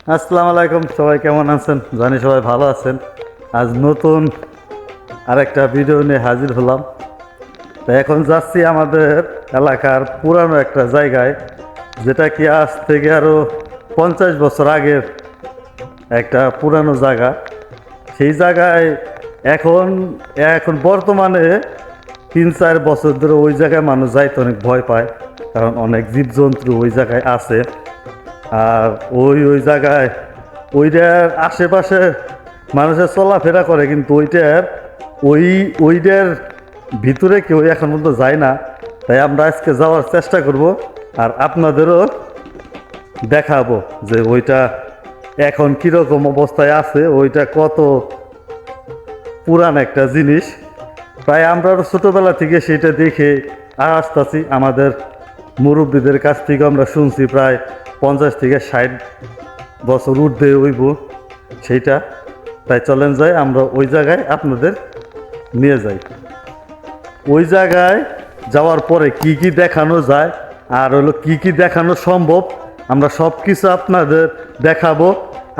আসসালামু আলাইকুম, সবাই কেমন আছেন? জানি সবাই ভালো আছেন। আজ নতুন আরেকটা ভিডিও নিয়ে হাজির হলাম। তো এখন যাচ্ছি আমাদের এলাকার পুরানো একটা জায়গায়, যেটা কি আজ থেকে আরও 50 বছর আগের একটা পুরানো জায়গা। সেই জায়গায় এখন এখন বর্তমানে 3-4 বছর ধরে ওই জায়গায় মানুষ যাইতে অনেক ভয় পায়, কারণ অনেক জীবজন্তু ওই জায়গায় আছে। আর ওই জায়গায় ওইটার আশেপাশে মানুষের চলাফেরা করে, কিন্তু ওইটার ভিতরে কেউ এখন পর্যন্ত যায় না। তাই আমরা আজকে যাওয়ার চেষ্টা করব, আর আপনাদেরও দেখাবো যে ওইটা এখন কীরকম অবস্থায় আছে, ওইটা কত পুরান একটা জিনিস। প্রায় আমরা ছোটোবেলা থেকে সেটা দেখে আসতেছি। আমাদের মুরব্বীদের কাছ থেকে আমরা শুনছি প্রায় 50 থেকে 60 বছর ঊর্ধ্বে হইব সেইটা। তাই চলেন যাই, আমরা ওই জায়গায় আপনাদের নিয়ে যাই। ওই জায়গায় যাওয়ার পরে কি কি দেখানো যায় আর হলো কি কি দেখানো সম্ভব, আমরা সব কিছু আপনাদের দেখাবো।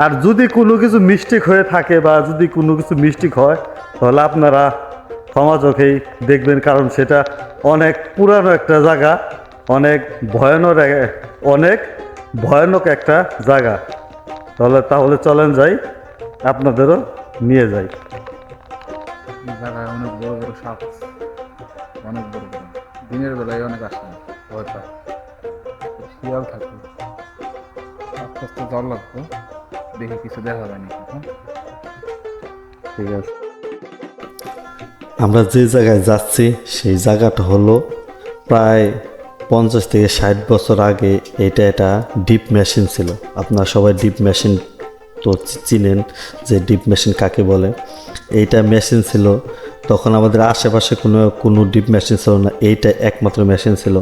আর যদি কোনো কিছু মিস্টেক হয়ে থাকে বা যদি কোনো কিছু মিস্টেক হয়, তাহলে আপনারা ক্ষমা চোখেই দেখবেন, কারণ সেটা অনেক পুরানো একটা জায়গা, অনেক ভয়ানক একটা জায়গা। তাহলে চলেন যাই, আপনাদেরও নিয়ে যাই। জায়গায় অনেক বড় বড় সাপ, অনেক বড় বড়। দিনের বেলায় অনেক আসে না, ভয় পায়, শিয়াল থাকে। আস্তে আস্তে যাওয়ার লাগতো, দেখে কিছু দেখা যায়নি। ঠিক আছে, আমরা যে জায়গায় যাচ্ছি সেই জায়গাটা হলো প্রায় 50 থেকে 60 বছর আগে। এটা ডিপ মেশিন ছিল। আপনারা সবাই ডিপ মেশিন তো চিনেন যে ডিপ মেশিন কাকে বলে। এইটা মেশিন ছিল তখন, আমাদের আশেপাশে কোনো ডিপ মেশিন ছিল না, এইটা একমাত্র মেশিন ছিল।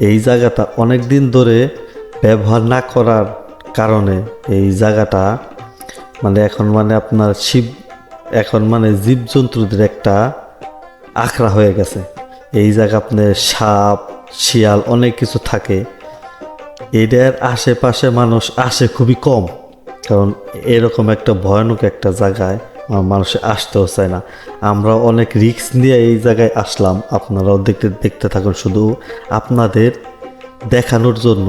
এই জায়গাটা অনেক দিন ধরে ব্যবহার না করার কারণে এই জায়গাটা এখন জীবজন্তুদের একটা আখড়া হয়ে গেছে। এই জায়গা আপনার সাপ, শিয়াল অনেক কিছু থাকে। এটার আশেপাশে মানুষ আসে খুবই কম, কারণ এরকম একটা ভয়ানক একটা জায়গায় মানুষে আসতেও চায় না। আমরা অনেক রিস্ক নিয়ে এই জায়গায় আসলাম। আপনারাও দেখতে থাকুন, শুধু আপনাদের দেখানোর জন্য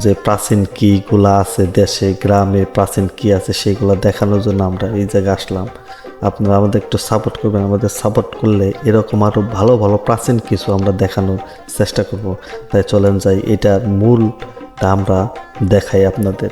যে প্রাচীন কীগুলো আছে দেশে গ্রামে, প্রাচীন কী আছে সেগুলো দেখানোর জন্য আমরা এই জায়গায় আসলাম। আপনারা আমাদের একটু সাপোর্ট করবেন। আমাদের সাপোর্ট করলে এরকম আরও ভালো ভালো প্রাচীন কিছু আমরা দেখানোর চেষ্টা করব। তাই চলেন যাই, এটার মূলটা আমরা দেখাই আপনাদের।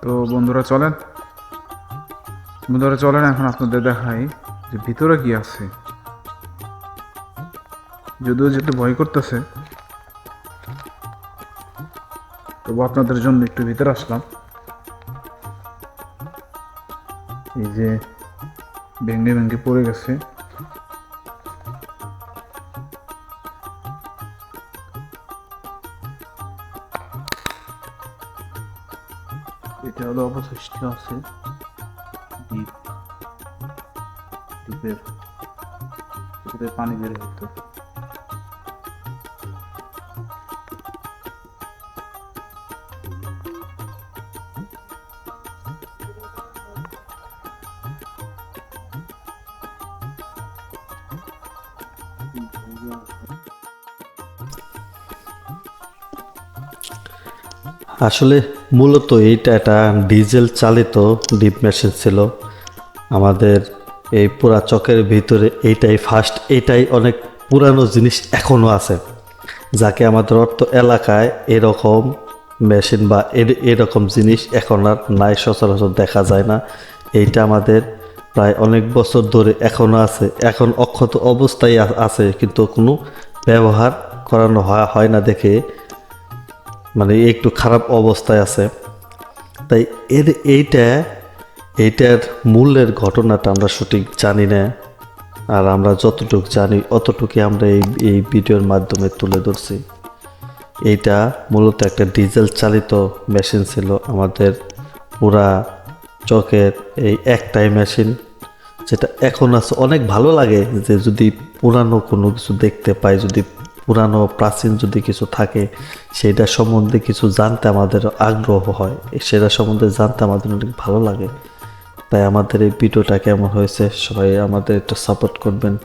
তো বন্ধুরা চলেন এখন আপনাদের দেখাই যে ভিতরে কি আছে। যদিও যেতে ভয় করতেছে, তবু আপনাদের জন্য একটু ভিতরে আসলাম। এই যে ভেঙে পড়ে গেছে, এটা হলো অবশিষ্ট আছে দ্বীপের পানি বের হতো। আসলে মূলত এইটা একটা ডিজেল চালিত ডিপ মেশিন ছিল। আমাদের এই পুরা চকের ভিতরে এইটাই ফার্স্ট, এইটাই অনেক পুরানো জিনিস এখনও আছে, যাকে আমাদের অর্থ এলাকায় এরকম মেশিন বা এরকম জিনিস এখন আর নাই, সচরাচর দেখা যায় না। এইটা আমাদের প্রায় অনেক বছর ধরে এখনও আছে, এখন অক্ষত অবস্থায় আছে, কিন্তু কোনো ব্যবহার করানো হয় না দেখে একটু খারাপ অবস্থায় আছে। তাই এইটার মূলের ঘটনাটা আমরা সঠিক জানি না, আর আমরা যতটুকু জানি অতটুকুই আমরা এই ভিডিওর মাধ্যমে তুলে ধরছি। এইটা মূলত একটা ডিজেল চালিত মেশিন ছিল। আমাদের পুরা চকের এই একটাই মেশিন, যেটা এখন আছে। অনেক ভালো লাগে যে যদি পুরানো কোনো কিছু দেখতে পাই, যদি পুরানো প্রাচীন যদি কিছু থাকে, সেটা সম্বন্ধে কিছু জানতে আমাদের আগ্রহ হয়, সেটা সম্বন্ধে জানতে আমাদের অনেক ভালো লাগে। তাই আমাদের এই ভিডিওটা কেমন হয়েছে সবাই আমাদের একটু সাপোর্ট করবেন।